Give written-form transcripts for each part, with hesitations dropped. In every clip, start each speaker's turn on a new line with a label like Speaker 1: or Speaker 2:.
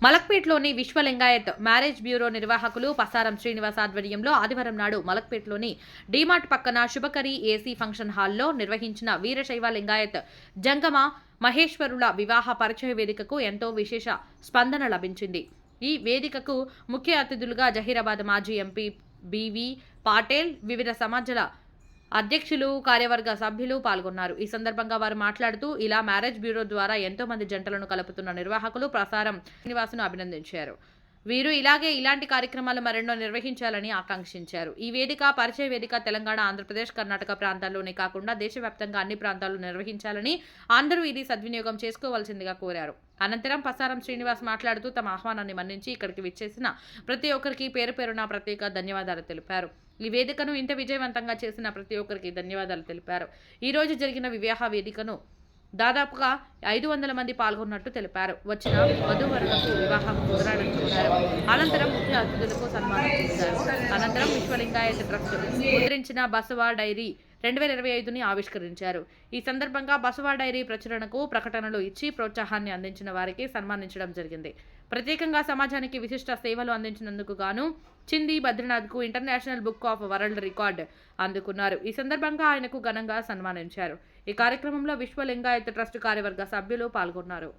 Speaker 1: మలక్పేట్లోని Vishwalingayat marriage bureau నిర్వాహకులు పసారం శ్రీనివాస్ ఆధ్వర్యంలో ఆదివారం నాడు మలక్పేట్లోని డీమార్ట్ పక్కన శుభకరి ఏసీ ఫంక్షన్ హాల్లో నిర్వహించిన వీరశైవ లింగాయత్ జంగమ మహేశ్వరుల వివాహ పరిచయ వేదికకు ఎంతో విశేష స్పందన లభించింది. ఈ వేదికకు ముఖ్య అతిథులుగా జహీరాబాద్ మాజీ ఎంపీ బివి పాటేల్, వివిధ సమాజాల అధ్యక్షులు, కార్యవర్గ సభ్యులు పాల్గొన్నారు. ఈ సందర్భంగా వారు మాట్లాడుతూ ఇలా మ్యారేజ్ బ్యూరో ద్వారా ఎంతో మంది జంటలను కలుపుతున్న నిర్వాహకులు ప్రసారం శ్రీనివాసును అభినందించారు. వీరు ఇలాంటి కార్యక్రమాలు మరెన్నో నిర్వహించాలని ఆకాంక్షించారు. ఈ వేదిక పరిచయ వేదిక తెలంగాణ, ఆంధ్రప్రదేశ్, కర్ణాటక ప్రాంతాల్లోనే కాకుండా దేశవ్యాప్తంగా అన్ని ప్రాంతాల్లో నిర్వహించాలని, అందరూ ఇది సద్వినియోగం చేసుకోవాల్సిందిగా కోరారు. అనంతరం పసారం శ్రీనివాస్ మాట్లాడుతూ తమ ఆహ్వానాన్ని మన్నించి ఇక్కడికి విచ్చేసిన ప్రతి ఒక్కరికి పేరు పేరున ప్రత్యేక ధన్యవాదాలు తెలిపారు. ఈ వేదికను ఇంత విజయవంతంగా చేసిన ప్రతి ఒక్కరికి ధన్యవాదాలు తెలిపారు. ఈ రోజు జరిగిన వివాహ వేదికను దాదాపుగా 500 మంది పాల్గొన్నట్టు తెలిపారు. వచ్చిన వధూవరులకు వివాహం కుదరాలని కోరారు. అనంతరం ముఖ్య అతిథులకు సన్మానం చేశారు. అనంతరం విశ్వలింగాయత్ ట్రస్ట్ ముద్రించిన బసవ డైరీ 2025ని ఆవిష్కరించారు. ఈ సందర్భంగా బసవ డైరీ ప్రచురణకు ప్రకటనలు ఇచ్చి ప్రోత్సాహాన్ని అందించిన వారికి సన్మానించడం జరిగింది. ప్రత్యేకంగా సమాజానికి విశిష్ట సేవలు అందించినందుకు గాను చింది బద్రీనాథ్కు international book of world record అందుకున్నారు. ఈ సందర్భంగా ఆయనకు ఘనంగా సన్మానించారు. ఈ కార్యక్రమంలో విశ్వలింగాయత్ ట్రస్ట్ కార్యవర్గ సభ్యులు పాల్గొన్నారు.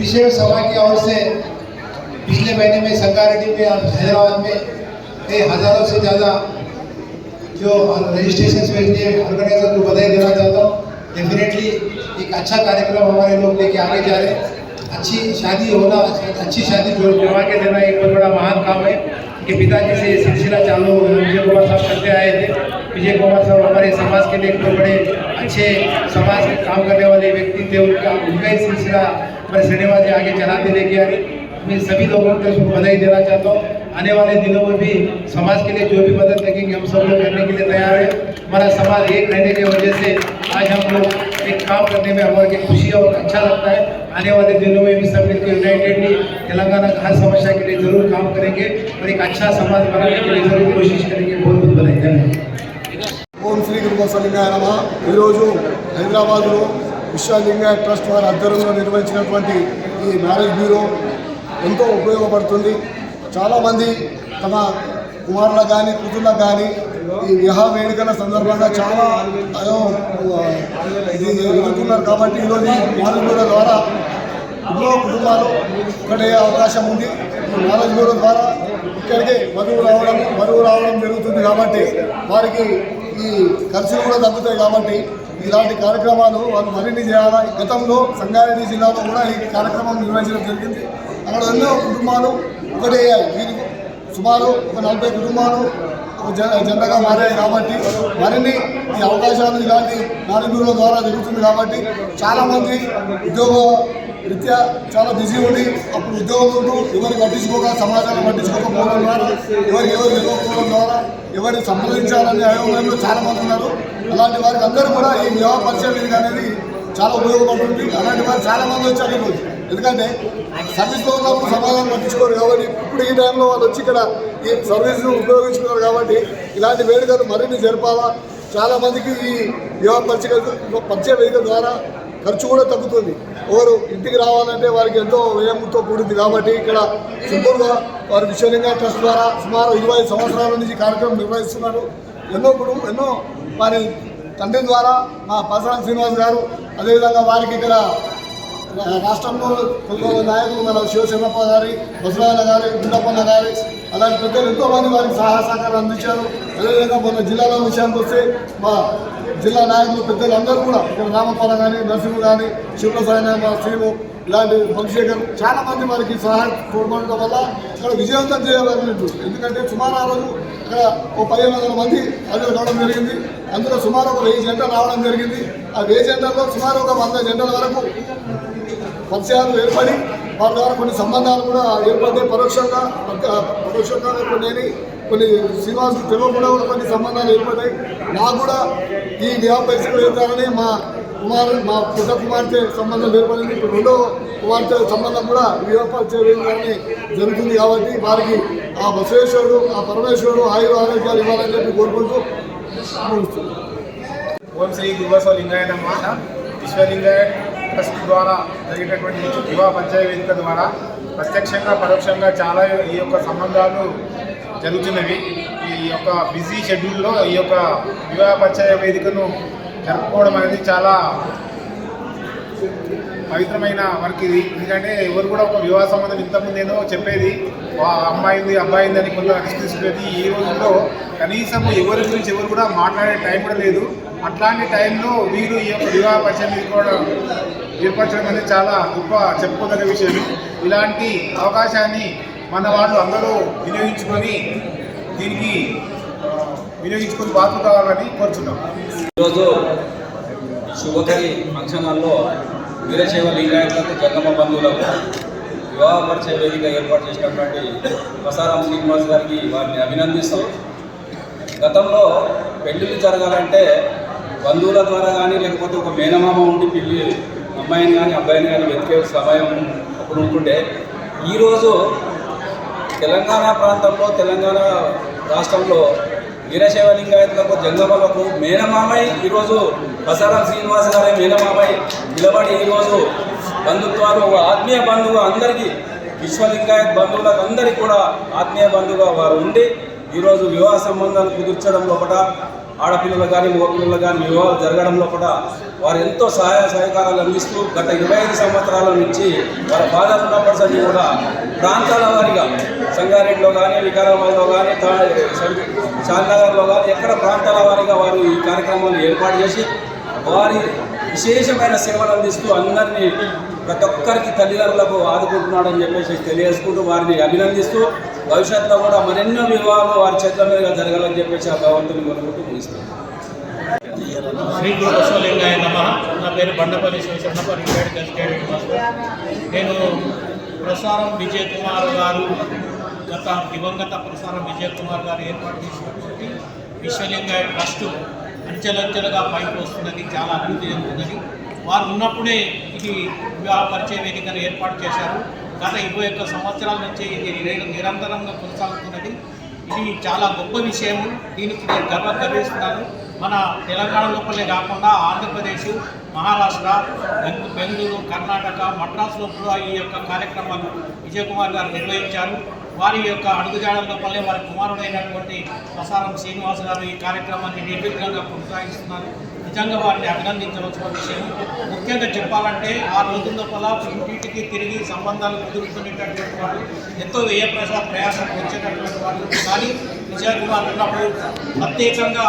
Speaker 2: वीरशैव सभा की ओर से पिछले महीने में संगारेड्डी में और हैदराबाद में कई हज़ारों से ज़्यादा जो रजिस्ट्रेशन हुए थे, ऑर्गेनाइजर को बधाई देना चाहता हूँ। डेफिनेटली एक अच्छा कार्यक्रम हमारे लोग लेके आगे जा रहे हैं। अच्छी शादी होना, अच्छी शादी करवा के देना एक बहुत बड़ा महान काम है। कि पिताजी से ये सिलसिला चालू विजय कुमार साहब करते आए थे। विजय कुमार साहब हमारे समाज के लिए एक तो बड़े अच्छे समाज में काम करने वाले व्यक्ति थे। उनका ही सिलसिला हमारे श्रीनिवास जी आगे चलाते लेके आ रहे। मैं सभी लोगों को उसको बधाई देना चाहता हूँ। आने वाले दिनों में भी समाज के लिए जो भी मदद लगेंगे हम सब लोग करने के लिए तैयार हैं। हमारा समाज एक रहने की वजह से आज हम लोग एक काम करने में हमारे खुशी और अच्छा लगता है। आने वाले दिनों में भी सब मिलकर यूनाइटेडली तेलंगाना की हर समस्या के लिए जरूर काम करेंगे और एक अच्छा समाज बनाने के लिए जरूर कोशिश करेंगे। बहुत बहुत बधाई।
Speaker 3: ओम श्री गुरु बसवलिंगाय नमः। హైదరాబాద్లో విశ్వలింగాయత్ ట్రస్ట్ వారి ఆధ్వర్యంలో నిర్వహించినటువంటి ఈ మ్యారేజ్ బ్యూరో ఎంతో ఉపయోగపడుతుంది. చాలామంది తమ కుమారులకు కానీ కూతుర్లకు కానీ ఈ వివాహ వేడుకల సందర్భంగా చాలా ఎదుర్కొన్నారు. కాబట్టి ఈరోజు ఈ మ్యారేజ్ బ్యూరో ద్వారా ఎన్నో కుటుంబాలు ఒకటే అవకాశం ఉంది. ఈ మ్యారేజ్ బ్యూరో ద్వారా ఇక్కడికి వధువు రావడం జరుగుతుంది. కాబట్టి వారికి ఈ ఖర్చులు కూడా తగ్గుతాయి. కాబట్టి ఇలాంటి కార్యక్రమాలు వాళ్ళు మరిన్ని చేయాలి. గతంలో సంగారెడ్డి జిల్లాలో కూడా ఈ కార్యక్రమం నిర్వహించడం జరిగింది. అక్కడ ఎన్నో కుటుంబాలు ఒకటే సుమారు ఒక 40 కుటుంబాలు జెండగా మారాయి. కాబట్టి మరిన్ని ఈ అవకాశాలు ఇలాంటి నాలుగుల ద్వారా జరుగుతుంది. కాబట్టి చాలామంది ఉద్యోగ రీత్యా చాలా బిజీ ఉండి అప్పుడు ఉద్యోగులు ఎవరు పట్టించుకోక సమాజాన్ని పట్టించుకోకపోవడం ద్వారా ఎవరు ఇవ్వకపోవడం ద్వారా ఎవరిని సంప్రదించాలని అయోమయంలో చాలామంది ఉన్నారు. అలాంటి వారికి అందరూ కూడా ఈ వివాహ పరిచయ వేదిక అనేది చాలా ఉపయోగపడుతుంది. అలాంటి వారు చాలామంది వచ్చారు ఈరోజు. ఎందుకంటే సర్వీస్లో ఉన్నప్పుడు సమాధానం పట్టించుకోరు కాబట్టి ఇప్పుడు ఈ టైంలో వాళ్ళు వచ్చి ఇక్కడ ఈ సర్వీస్ను ఉపయోగించుకున్నారు. కాబట్టి ఇలాంటి వేడుకలు మరిన్ని జరపాలా. చాలామందికి ఈ వివాహ పరిచయ వేదిక ద్వారా ఖర్చు కూడా తగ్గుతుంది. ఎవరు ఇంటికి రావాలంటే వారికి ఎంతో వ్యయంతో కూడింది. కాబట్టి ఇక్కడ సింపుల్గా వారు విశ్వలింగాయత్ ట్రస్ట్ ద్వారా సుమారు 25 సంవత్సరాల నుంచి కార్యక్రమం నిర్వహిస్తున్నారు. ఎన్నో వారి తండ్రి ద్వారా మా పసరాం శ్రీనివాస్ గారు, అదేవిధంగా వారికి ఇక్కడ రాష్ట్రంలో కొంతమంది నాయకులు మన శివసేనప్ప గారి, బసరాయన గారి, గుండప్పన్న గారి అలాంటి పెద్దలు ఎంతోమంది వారికి సహాయ సహకారాలు అందించారు. అదేవిధంగా మొన్న జిల్లాలో విషయానికి వస్తే మా జిల్లా నాయకులు పెద్దలు అందరూ కూడా ఇక్కడ రామప్పన్న కానీ, నరసింహ కానీ, శివప్రసాద్, మా శ్రీము ఇలాంటి వంశేఖర్ చాలామంది వారికి సహాయం తోడ్పడడం వల్ల ఇక్కడ విజయవంతం చేయగలిగినట్టు. ఎందుకంటే సుమారు ఆ రోజు ఇక్కడ ఓ 1500 మంది హాజరు కావడం జరిగింది. అందులో సుమారు ఒక 1000 జంటలు రావడం జరిగింది. ఆ 1000 జంటల్లో సుమారు ఒక 100 జంటల వరకు పరిచయాలు ఏర్పడి వారి ద్వారా కొన్ని సంబంధాలు కూడా ఏర్పడ్డాయి. పరోక్షంగా కొన్ని శ్రీనివాస్ తెలియకుండా కూడా కొన్ని సంబంధాలు ఏర్పడ్డాయి. నాకు కూడా ఈ వివాహ పరిస్థితులు ఏర్పడాలని మా పెద్ద కుమార్తె సంబంధం ఏర్పడింది. ఇప్పుడు రెండో కుమార్తె సంబంధం కూడా వివాహ పరిచయం జరుగుతుంది. కాబట్టి వారికి ఆ బసవేశ్వరుడు, ఆ పరమేశ్వరుడు ఆయుర ఆరోగ్యాలు ఇవ్వాలని చెప్పి కోరుకుంటూ ముగిస్తుంది.
Speaker 4: ఓం శ్రీ గురు బసవలింగాయ నమః. విశ్వలింగాయత్ ట్రస్ట్ ద్వారా జరిగేటటువంటి వివాహ పంచాయ వేదిక ద్వారా ప్రత్యక్షంగా పరోక్షంగా చాలా ఈ యొక్క సంబంధాలు జరుగుతున్నవి. ఈ యొక్క బిజీ షెడ్యూల్లో ఈ యొక్క వివాహ పంచాయ వేదికను జరుపుకోవడం అనేది చాలా పవిత్రమైన వర్క్ ఇది. ఎందుకంటే ఎవరు కూడా ఒక వివాహ సంబంధం ఇంతకుముందు ఏదో చెప్పేది అమ్మాయింది అబ్బాయింది అని కొంత తీసుకునేది. ఈ రోజుల్లో కనీసం ఎవరి గురించి ఎవరు కూడా మాట్లాడే టైం కూడా లేదు. అట్లాంటి టైంలో వీరు ఈ యొక్క వివాహ పరిచయం ఏర్పరచడం అనేది చాలా గొప్ప చెప్పుకోదగ్గ విషయం. ఇలాంటి అవకాశాన్ని మన వాళ్ళు అందరూ వినియోగించుకొని బాధ్యత కావాలని కోరుచున్నాం.
Speaker 5: ఈరోజు శుభకరి ఫంక్షన్ హాల్లో వీరశైవ లింగాయతులకు జంగమ బంధువులకు వివాహ పరిచయ వేదిక ఏర్పాటు చేసినటువంటి పసారం శ్రీనివాస్ గారికి వారిని అభినందిస్తూ, గతంలో పెళ్లిళ్ళు జరగాలంటే బంధువుల ద్వారా కానీ లేకపోతే ఒక మేనమామ ఉండి పెళ్లి అమ్మాయిని కానీ అబ్బాయిని కానీ వెతికే సమయం అప్పుడు ఉంటుండే. ఈరోజు తెలంగాణ ప్రాంతంలో, తెలంగాణ రాష్ట్రంలో వీరశైవ లింగాయతులకు జంగమలకు మేనమామై ఈరోజు పసారం శ్రీనివాస్ గారి మేనమామై నిలబడి ఈరోజు బంధుత్వాలు ఆత్మీయ బంధువుగా అందరికీ విశ్వలింగాయత్ బంధువులకు అందరికీ కూడా ఆత్మీయ బంధువుగా వారు ఉండి ఈరోజు వివాహ సంబంధాలు కుదుర్చడం లోపల, ఆడపిల్లలు కానీ మగపిల్లలు కానీ వివాహాలు జరగడం లోపల వారు ఎంతో సహాయ సహకారాలు అందిస్తూ గత 25 సంవత్సరాల నుంచి వారి ఫాదర్ ఉన్నప్పటికీ కూడా ప్రాంతాల వారీగా సంగారెడ్డిలో కానీ, వికారాబాద్లో కానీ, షాద్నగర్లో కానీ ఎక్కడ ప్రాంతాల వారీగా వారు ఈ కార్యక్రమాలు ఏర్పాటు చేసి వారి విశేషమైన సేవలు అందిస్తూ అందరినీ ప్రతి ఒక్కరికి తల్లిదండ్రులకు ఆదుకుంటున్నాడని చెప్పేసి తెలియజేసుకుంటూ వారిని అభినందిస్తూ భవిష్యత్తులో కూడా మరెన్నో వివాహాలు వారి చేతుల మీదుగా జరగాలని చెప్పేసి ఆ భగవంతుని కోరుకుంటూ ముగిస్తున్నాను.
Speaker 6: శ్రీ గురు బసవలింగాయ నమః. నా పేరు బండపల్లి శివశరణప్ప, రిటైర్డ్ గెజిటెడ్ మాస్టర్. నేను ప్రసారం విజయ్ కుమార్ గారు దివంగత ప్రసారం విజయ్ కుమార్ గారు ఏర్పాటు చేసినటువంటి విశ్వలింగాయ ట్రస్ట్ అంచెలంచెలుగా పైకి వస్తున్నది, చాలా అభివృద్ధి చెందుతున్నది. వారు ఉన్నప్పుడే ఇది వివాహ పరిచయ వేదికను ఏర్పాటు చేశారు. గత 21 సంవత్సరాల నుంచి ఇది నిరంతరంగా కొనసాగుతున్నది. ఇది చాలా గొప్ప విషయం. దీనికి నేను గర్విస్తున్నాను. మన తెలంగాణ లోపలే కాకుండా ఆంధ్రప్రదేశ్, మహారాష్ట్ర, బెంగళూరు, కర్ణాటక, మద్రాసులో కూడా ఈ యొక్క కార్యక్రమాలు విజయ్ కుమార్ గారు నిర్వహించారు. వారి యొక్క అడుగుజాడల లోపలే వారి కుమారుడైనటువంటి ప్రసారం శ్రీనివాస్ గారు ఈ కార్యక్రమాన్ని నిర్విఘ్నంగా కొనసాగిస్తున్నారు. నిజంగా వారిని అభినందించవలసిన విషయం. ముఖ్యంగా చెప్పాలంటే ఆ రోజుల లోపల ఇంటింటికి తిరిగి సంబంధాలు కుదురుతున్నటువంటి వాళ్ళు, ఎంతో ప్రయాసం వచ్చేటటువంటి వాళ్ళు. కానీ విజయ్ కుమార్ ఉన్నప్పుడు ప్రత్యేకంగా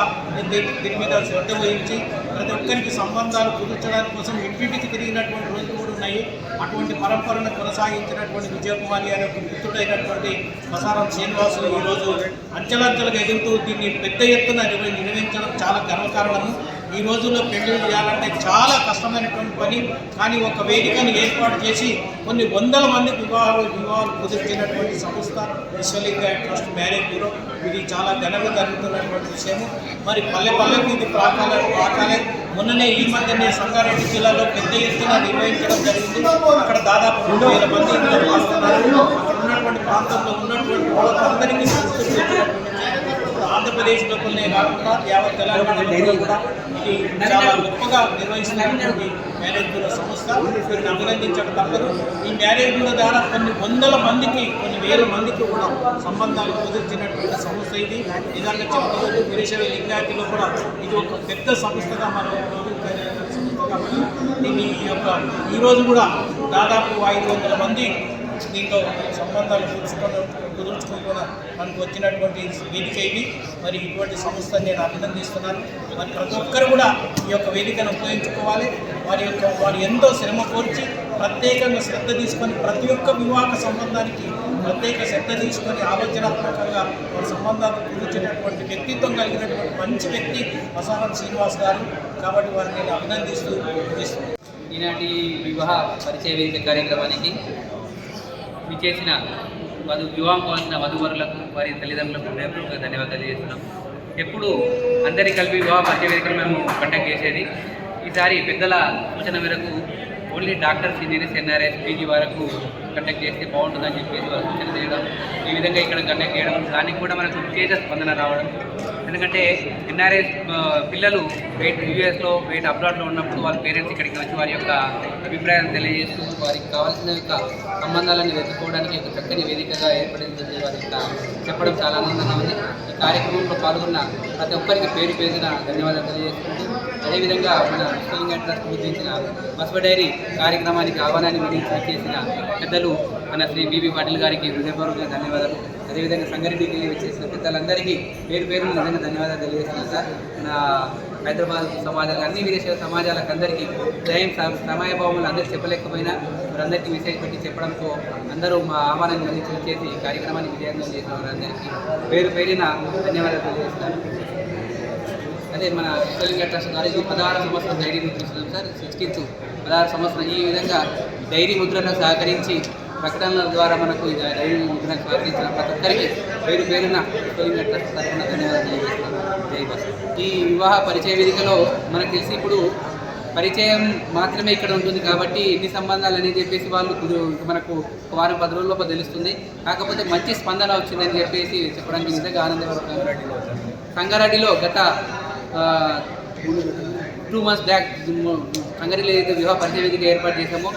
Speaker 6: దీని మీద శ్రద్ధ వహించి ప్రతి ఒక్కరికి సంబంధాలు కుదుర్చడానికి కోసం ఇంటింటికి తిరిగినటువంటి రోజులు కూడా ఉన్నాయి. అటువంటి పరంపరను కొనసాగించినటువంటి విజయ్ కుమార్ గారి యొక్క మిత్రుడైనటువంటి ప్రసారం శ్రీనివాసులు ఈరోజు అంచెలంచెలుగా ఎదుగుతూ దీన్ని పెద్ద ఎత్తున నిర్వహించడం చాలా గర్వకారణము. ఈ రోజుల్లో పెళ్లిళ్ళు చేయాలంటే చాలా కష్టమైనటువంటి పని. కానీ ఒక వేదికను ఏర్పాటు చేసి కొన్ని వందల మంది వివాహాలు కుదిర్చినటువంటి సంస్థ విశ్వలింగాయ ట్రస్ట్ మ్యారేజ్ బ్యూరో. ఇది చాలా ఘనంగా జరుగుతున్నటువంటి విషయము. మరి పల్లెకు ఇది ప్రాకాలే. మొన్ననే ఈ మధ్యనే సంగారెడ్డి జిల్లాలో పెద్ద ఎత్తున నిర్వహించడం జరిగింది. అక్కడ దాదాపు 2000 మంది ఇందులో పాల్గొన్నారు. అక్కడ ఉన్నటువంటి ప్రాంతంలో ఉన్నటువంటి వాళ్ళందరికీ సంస్కృతి వచ్చినటువంటి ఆంధ్రప్రదేశ్ లోపలనే కాకుండా యావత్ తెలంగాణలో కూడా ఇది చాలా గొప్పగా నిర్వహిస్తున్నటువంటి మ్యారేజ్ బ్యూరో సంస్థ. వీరిని అభినందించడం తప్పదు. ఈ మ్యారేజ్ బ్యూరో ద్వారా కొన్ని వందల మందికి, కొన్ని వేల మందికి కూడా సంబంధాలు కుదిర్చినటువంటి సంస్థ ఇది. నిజంగా చెప్పవచ్చు వీరశైవ లింగాయతిలో కూడా ఇది ఒక పెద్ద సంస్థగా మనం కాబట్టి దీన్ని ఈరోజు కూడా దాదాపు 500 మంది దీంతో సంబంధాలు కుదుర్చుకుంటున్న మనకు వచ్చినటువంటి వేదిక ఇది. మరి ఇటువంటి సంస్థను నేను అభినందిస్తున్నాను. మరి ప్రతి ఒక్కరు కూడా ఈ యొక్క వేదికను ఉపయోగించుకోవాలి. వారు ఎంతో శ్రమ కోర్చి ప్రత్యేకంగా శ్రద్ధ తీసుకొని ప్రతి ఒక్క వివాహ సంబంధానికి ప్రత్యేక శ్రద్ధ తీసుకొని ఆలోచనాత్మకంగా వారి సంబంధాలు కుదిర్చేటటువంటి వ్యక్తిత్వం కలిగినటువంటి మంచి వ్యక్తి ప్రసారం శ్రీనివాస్ గారు. కాబట్టి వారిని నేను అభినందిస్తూ ముగిస్తున్నాను.
Speaker 7: ఈనాటి వివాహ పరిచయ వేదిక కార్యక్రమానికి విచ్చేసిన వివాహం కావాల్సిన వధువరులకు, వారి తల్లిదండ్రులకు హృదయపూర్వక ధన్యవాదాలు తెలియజేస్తున్నాం. ఎప్పుడు అందరికీ కలిపి వివాహ పరిచయ వేదికలు మేము కండక్ట్ చేసేది. ఈసారి పెద్దల సూచన మేరకు only doctors, engineers, NRIs, PG వరకు కండక్ట్ చేస్తే బాగుంటుందని చెప్పేసి వారు సూచన చేయడం, ఈ విధంగా ఇక్కడ కండక్ట్ చేయడం, దానికి కూడా మనకు విశేష స్పందన రావడం. ఎందుకంటే ఎన్ఆర్ఐస్ పిల్లలు యూఎస్లో అబ్రాడ్లో ఉన్నప్పుడు వాళ్ళ పేరెంట్స్ ఇక్కడికి వచ్చి వారి యొక్క అభిప్రాయాన్ని తెలియజేస్తూ వారికి కావాల్సిన యొక్క సంబంధాలను వెతుక్కోవడానికి ఒక చక్కని వేదికగా ఏర్పడిందని వారి యొక్క చెప్పడం చాలా ఆనందంగా ఉంది. ఈ కార్యక్రమంలో పాల్గొన్న ప్రతి ఒక్కరికి పేరు పేరున ధన్యవాదాలు తెలియజేసుకుంటూ, అదేవిధంగా మన విశ్వలింగాయ ట్రస్ట్ గుర్తించిన బసవ డైరీ కార్యక్రమానికి ఆహ్వానాన్ని మన్నించి చేసిన పెద్దలు మన శ్రీ బీబీ పాటిల్ గారికి హృదయపూర్వక ధన్యవాదాలు. అదేవిధంగా సంగారెడ్డికి వచ్చేసిన పెద్దలందరికీ పేరు పేరున నిజంగా ధన్యవాదాలు తెలియజేస్తున్నాను సార్. నా హైదరాబాద్ సమాజాలకు, అన్ని విదేశ సమాజాలకు అందరికీ సమయభావములు అందరికీ చెప్పలేకపోయినా వారందరికీ విశేష పెట్టి చెప్పడంతో అందరూ మా ఆహ్వానాన్ని మన్నించి చేసి ఈ కార్యక్రమాన్ని విజయవంతం చేసిన వారందరికీ పేరు పేరిన ధన్యవాదాలు తెలియజేస్తున్నాను. అదే మన విశ్వలింగాయ ట్రస్ట్ ద్వారా ఇది 16 సంవత్సరం డైరీ ముద్రిస్తున్నాం సార్. 16th 16 సంవత్సరం ఈ విధంగా డైరీ ముద్రను సహకరించి ప్రకటనల ద్వారా మనకు డైరీ ముద్రను సహకరించిన ప్రతి ఒక్కరికి పేరు పేరున విశ్వలింగాయ ట్రస్ట్ తరఫున ధన్యవాదాలు తెలియజేస్తున్నాం. ఈ వివాహ పరిచయ వేదికలో మనకు తెలిసి ఇప్పుడు పరిచయం మాత్రమే ఇక్కడ ఉంటుంది కాబట్టి ఎన్ని సంబంధాలు అని చెప్పేసి వాళ్ళు మనకు వారం 10 రోజుల్లోపు తెలుస్తుంది. కాకపోతే మంచి స్పందన వచ్చిందని చెప్పేసి చెప్పడానికి నిజంగా ఆనందపడుతున్నాం. సంగారెడ్డిలో గత 2 months బ్యాక్ సంగారెడ్డిలో ఏదైతే వివాహ పరిచయ వేదిక ఏర్పాటు చేశామో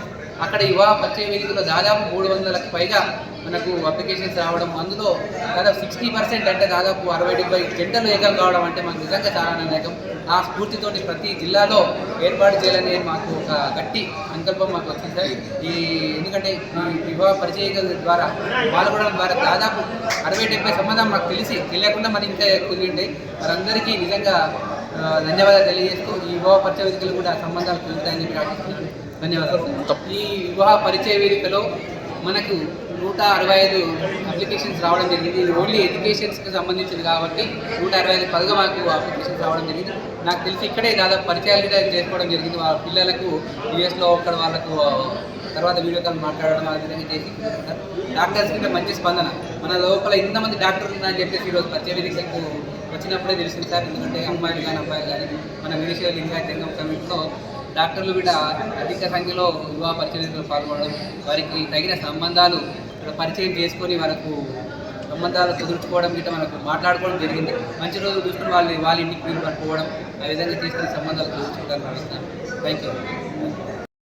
Speaker 7: అక్కడ వివాహ పరిచయ వేదికలో దాదాపు 300లకు పైగా మనకు అప్లికేషన్స్ రావడం, అందులో దాదాపు 60% అంటే దాదాపు 60-70 జంటలు ఏకం కావడం అంటే మాకు నిజంగా చాలా ఆనందదాయకం. ఆ స్ఫూర్తితోటి ప్రతి జిల్లాలో ఏర్పాటు చేయాలనే మాకు ఒక గట్టి సంకల్పం మాకు వచ్చింది సార్. ఎందుకంటే ఈ వివాహ పరిచయం ద్వారా పాల్గొనడం ద్వారా దాదాపు 60-70 సంబంధం మాకు తెలియకుండా మరి ఇంకా ఎక్కువ ఉంటాయి. వారందరికీ నిజంగా ధన్యవాదాలు తెలియజేస్తూ ఈ వివాహ పరిచయ వేదికలు కూడా సంబంధాలు కుదురుతాయని ప్రార్థిస్తున్నాను. ధన్యవాదాలు. ఈ వివాహ పరిచయ వేదికలో మనకు 165 అప్లికేషన్స్ రావడం జరిగింది. ఇది ఓన్లీ ఎడ్యుకేషన్స్కి సంబంధించింది కాబట్టి 165 పదగా మాకు అప్లికేషన్స్ రావడం జరిగింది. నాకు తెలిసి ఇక్కడే దాదాపు పరిచయాలు కూడా చేసుకోవడం జరిగింది. వాళ్ళ పిల్లలకు యూఎస్లో అక్కడ వాళ్ళకు తర్వాత వీడియో కాల్ మాట్లాడడం ఆ విధంగా చేసి డాక్టర్స్ కింద మంచి స్పందన. మన లోపల ఇంతమంది డాక్టర్లు ఉన్నారని చెప్పేసి ఈరోజు పరిచయ వేదికకు వచ్చినప్పుడే తెలిసింది సార్. ఎందుకంటే అమ్మాయిలు కానీ అబ్బాయిలు కానీ మన వీరశైవ లింగాయత సంఘం కమిటీలో డాక్టర్లు కూడా అధిక సంఖ్యలో వివాహ పరిచయాలు పాల్గొనడం, వారికి తగిన సంబంధాలు పరిచయం చేసుకొని వాళ్ళకు సంబంధాలు కుదుర్చుకోవడం గిట్ట మనకు మాట్లాడుకోవడం జరిగింది. మంచి రోజులు చూసుకుని వాళ్ళ ఇంటికి వీలు పట్టుకోవడం, ఆ విధంగా తీసుకుని సంబంధాలు కుదుర్చుకోవడానికి భావిస్తున్నాను. Thank you.